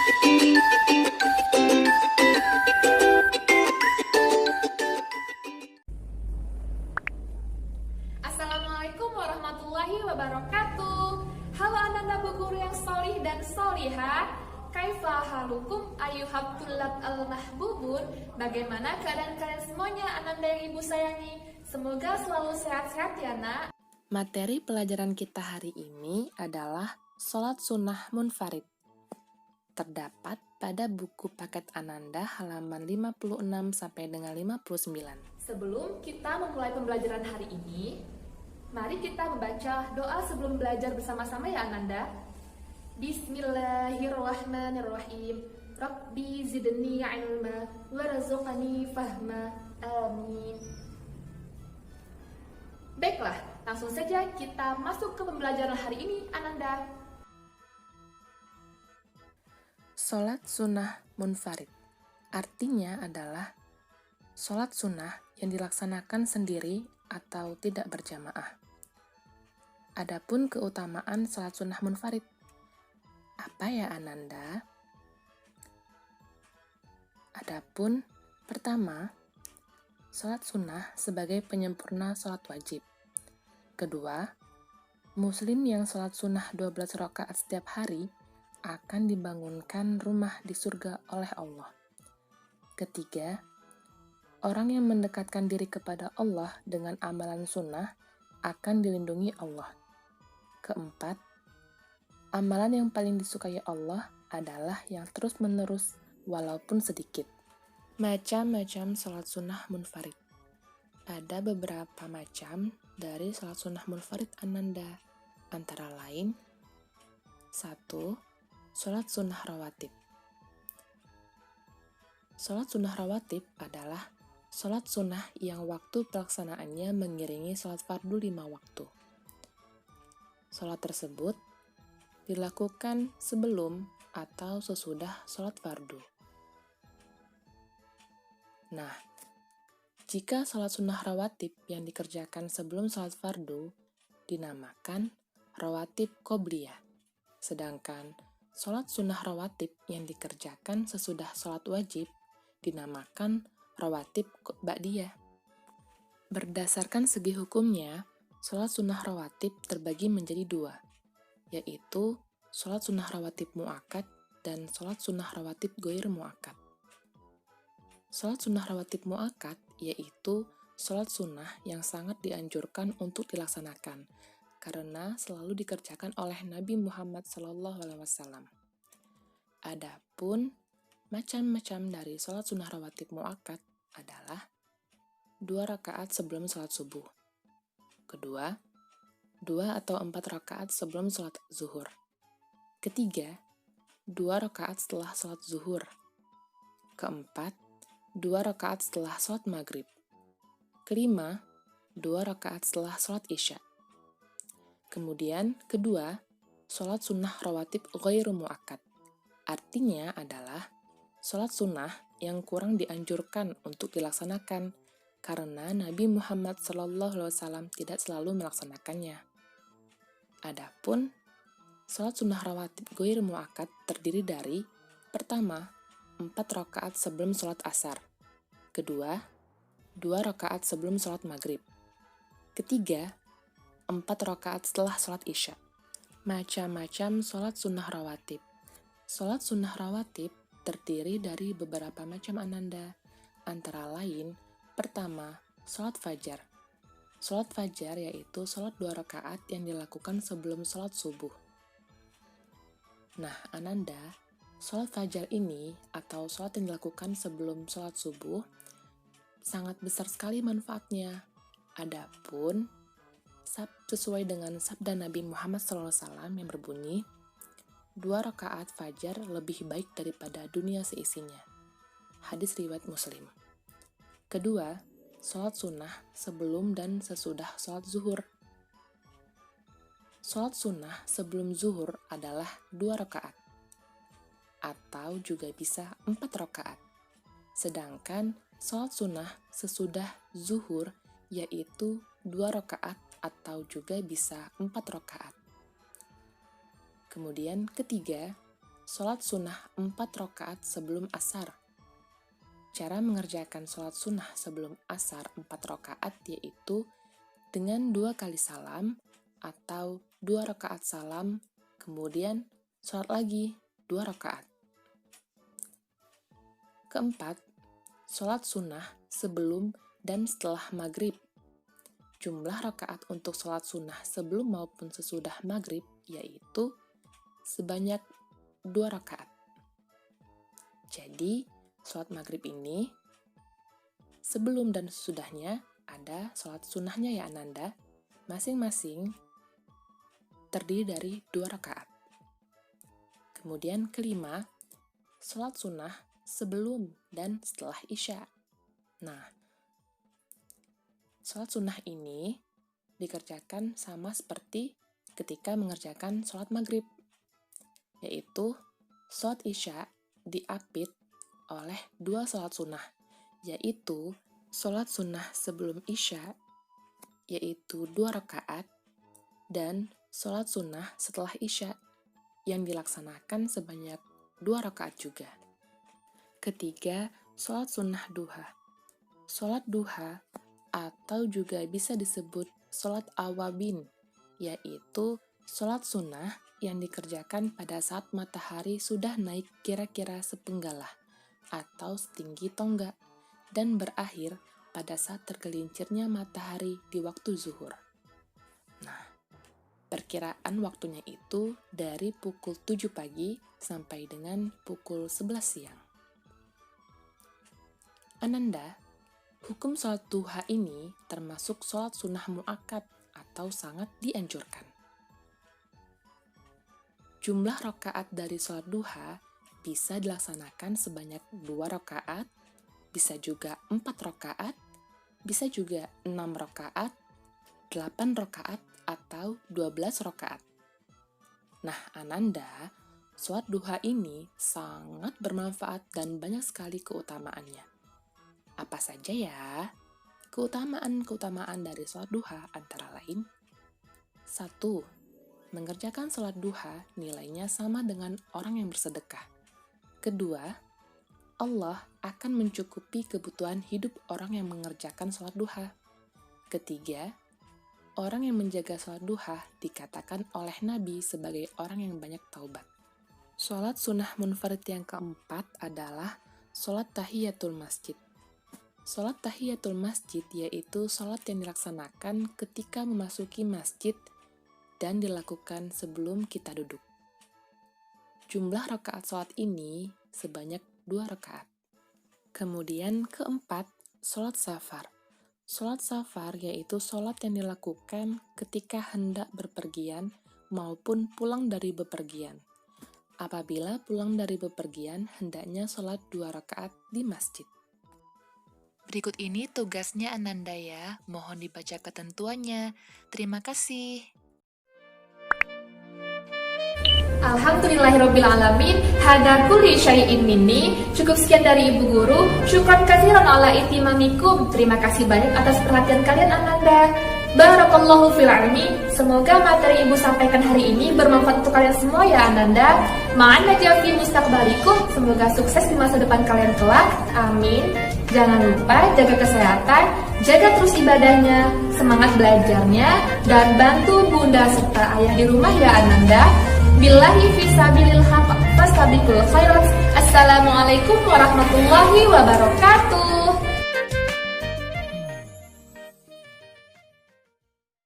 Assalamualaikum warahmatullahi wabarakatuh. Halo Ananda Bu Guru yang solih dan solihah. Kaifa halukum ayuhab tulab al-mahbubun. Bagaimana keadaan kalian semuanya Ananda yang Ibu sayangi? Semoga selalu sehat-sehat ya nak. Materi pelajaran kita hari ini adalah sholat sunnah munfarid. Terdapat pada buku paket Ananda halaman 56 sampai dengan 59. Sebelum kita memulai pembelajaran hari ini, mari kita membaca doa sebelum belajar bersama-sama ya Ananda. Bismillahirrahmanirrahim. Rabbi zidni ilma warzuqni fahma. Amin. Baiklah, langsung saja kita masuk ke pembelajaran hari ini Ananda. Sholat sunnah munfarid artinya adalah sholat sunnah yang dilaksanakan sendiri atau tidak berjamaah. Adapun keutamaan sholat sunnah munfarid, apa ya Ananda? Adapun pertama, sholat sunnah sebagai penyempurna sholat wajib. Kedua, muslim yang sholat sunnah 12 rakaat setiap hari akan dibangunkan rumah di surga oleh Allah. Ketiga, orang yang mendekatkan diri kepada Allah dengan amalan sunnah akan dilindungi Allah. Keempat, amalan yang paling disukai Allah adalah yang terus-menerus walaupun sedikit. Macam-macam sholat sunnah munfarid. Ada beberapa macam dari sholat sunnah munfarid Ananda, antara lain 1. Sholat sunnah rawatib. Sholat sunnah rawatib adalah sholat sunnah yang waktu pelaksanaannya mengiringi sholat fardu 5 waktu. Sholat tersebut dilakukan sebelum atau sesudah sholat fardu. Nah, jika sholat sunnah rawatib yang dikerjakan sebelum sholat fardu dinamakan rawatib qobliyah, sedangkan sholat sunnah rawatib yang dikerjakan sesudah sholat wajib dinamakan rawatib ba'diyah. Berdasarkan segi hukumnya, sholat sunnah rawatib terbagi menjadi 2, yaitu sholat sunnah rawatib mu'akkad dan sholat sunnah rawatib ghair mu'akkad. Sholat sunnah rawatib mu'akkad yaitu sholat sunnah yang sangat dianjurkan untuk dilaksanakan, karena selalu dikerjakan oleh Nabi Muhammad SAW. Adapun macam-macam dari sholat sunnah rawatib mu'akkad adalah 2 rakaat sebelum sholat subuh. Kedua, 2 atau 4 rakaat sebelum sholat zuhur. Ketiga, 2 rakaat setelah sholat zuhur. Keempat, 2 rakaat setelah sholat maghrib. Kelima, 2 rakaat setelah sholat isya. Kemudian, kedua, sholat sunnah rawatib ghairu mu'akkad. Artinya adalah sholat sunnah yang kurang dianjurkan untuk dilaksanakan, karena Nabi Muhammad SAW tidak selalu melaksanakannya. Adapun sholat sunnah rawatib ghair mu'akkad terdiri dari pertama, 4 rakaat sebelum sholat asar. Kedua, 2 rakaat sebelum sholat maghrib. Ketiga, 4 rakaat setelah sholat isya. Macam-macam sholat sunnah rawatib. Sholat sunnah rawatib terdiri dari beberapa macam Ananda, antara lain pertama, sholat fajar. Sholat fajar yaitu sholat 2 rakaat yang dilakukan sebelum sholat subuh. Nah, Ananda, sholat fajar ini atau sholat yang dilakukan sebelum sholat subuh sangat besar sekali manfaatnya. Adapun sesuai dengan sabda Nabi Muhammad SAW yang berbunyi, 2 rakaat fajar lebih baik daripada dunia seisinya. Hadis riwayat Muslim. Kedua, sholat sunnah sebelum dan sesudah sholat zuhur. Sholat sunnah sebelum zuhur adalah 2 rakaat, atau juga bisa 4 rakaat. Sedangkan sholat sunnah sesudah zuhur yaitu 2 rakaat atau juga bisa 4 rakaat. Kemudian ketiga, sholat sunnah 4 rakaat sebelum asar. Cara mengerjakan sholat sunnah sebelum asar 4 rakaat yaitu dengan 2 kali salam atau 2 rakaat salam, kemudian sholat lagi 2 rakaat. Keempat, sholat sunnah sebelum dan setelah maghrib. Jumlah rakaat untuk sholat sunnah sebelum maupun sesudah maghrib yaitu sebanyak 2 rakaat. Jadi, sholat maghrib ini sebelum dan sesudahnya ada sholat sunnahnya ya Ananda, masing-masing terdiri dari 2 rakaat. Kemudian kelima, sholat sunnah sebelum dan setelah isya. Nah, sholat sunnah ini dikerjakan sama seperti ketika mengerjakan sholat maghrib, yaitu sholat isya diapit oleh 2 sholat sunnah, yaitu sholat sunnah sebelum isya, yaitu 2 rakaat, dan sholat sunnah setelah isya, yang dilaksanakan sebanyak 2 rakaat juga. Ketiga, sholat sunnah duha. Sholat duha atau juga bisa disebut sholat awabin, yaitu sholat sunnah yang dikerjakan pada saat matahari sudah naik kira-kira sepenggalah atau setinggi tonggak dan berakhir pada saat tergelincirnya matahari di waktu zuhur. Nah, perkiraan waktunya itu dari pukul 7 pagi sampai dengan pukul 11 siang. Ananda, hukum sholat duha ini termasuk sholat sunnah mu'akkad atau sangat dianjurkan. Jumlah rakaat dari sholat duha bisa dilaksanakan sebanyak 2 rakaat, bisa juga 4 rakaat, bisa juga 6 rakaat, 8 rakaat, atau 12 rakaat. Nah, Ananda, sholat duha ini sangat bermanfaat dan banyak sekali keutamaannya. Apa saja ya? Keutamaan-keutamaan dari sholat duha antara lain: 1. Mengerjakan sholat duha nilainya sama dengan orang yang bersedekah. Kedua, Allah akan mencukupi kebutuhan hidup orang yang mengerjakan sholat duha. Ketiga, orang yang menjaga sholat duha dikatakan oleh Nabi sebagai orang yang banyak taubat. Sholat sunnah munfarid yang keempat adalah sholat tahiyatul masjid. Sholat tahiyatul masjid yaitu sholat yang dilaksanakan ketika memasuki masjid dan dilakukan sebelum kita duduk. Jumlah rakaat sholat ini sebanyak 2 rakaat. Kemudian keempat, sholat safar. Sholat safar yaitu sholat yang dilakukan ketika hendak berpergian maupun pulang dari bepergian. Apabila pulang dari bepergian, hendaknya sholat 2 rakaat di masjid. Berikut ini tugasnya Ananda ya, mohon dibaca ketentuannya. Terima kasih. Alhamdulillahirrabbilalamin. Hada kulli syai'in minni. Cukup sekian dari Ibu Guru. Syukran katsiran ala ihtimamikum. Terima kasih banyak atas perhatian kalian Ananda. Barakallahu fil ilmi. Semoga materi Ibu sampaikan hari ini bermanfaat untuk kalian semua ya Ananda. Ma'an najah fi mustaqbalikum. Semoga sukses di masa depan kalian kelak. Amin. Jangan lupa jaga kesehatan, jaga terus ibadahnya, semangat belajarnya, dan bantu bunda serta ayah di rumah ya Ananda. Billahi fisabilil haq fastabiqul khairat. Assalamualaikum warahmatullahi wabarakatuh.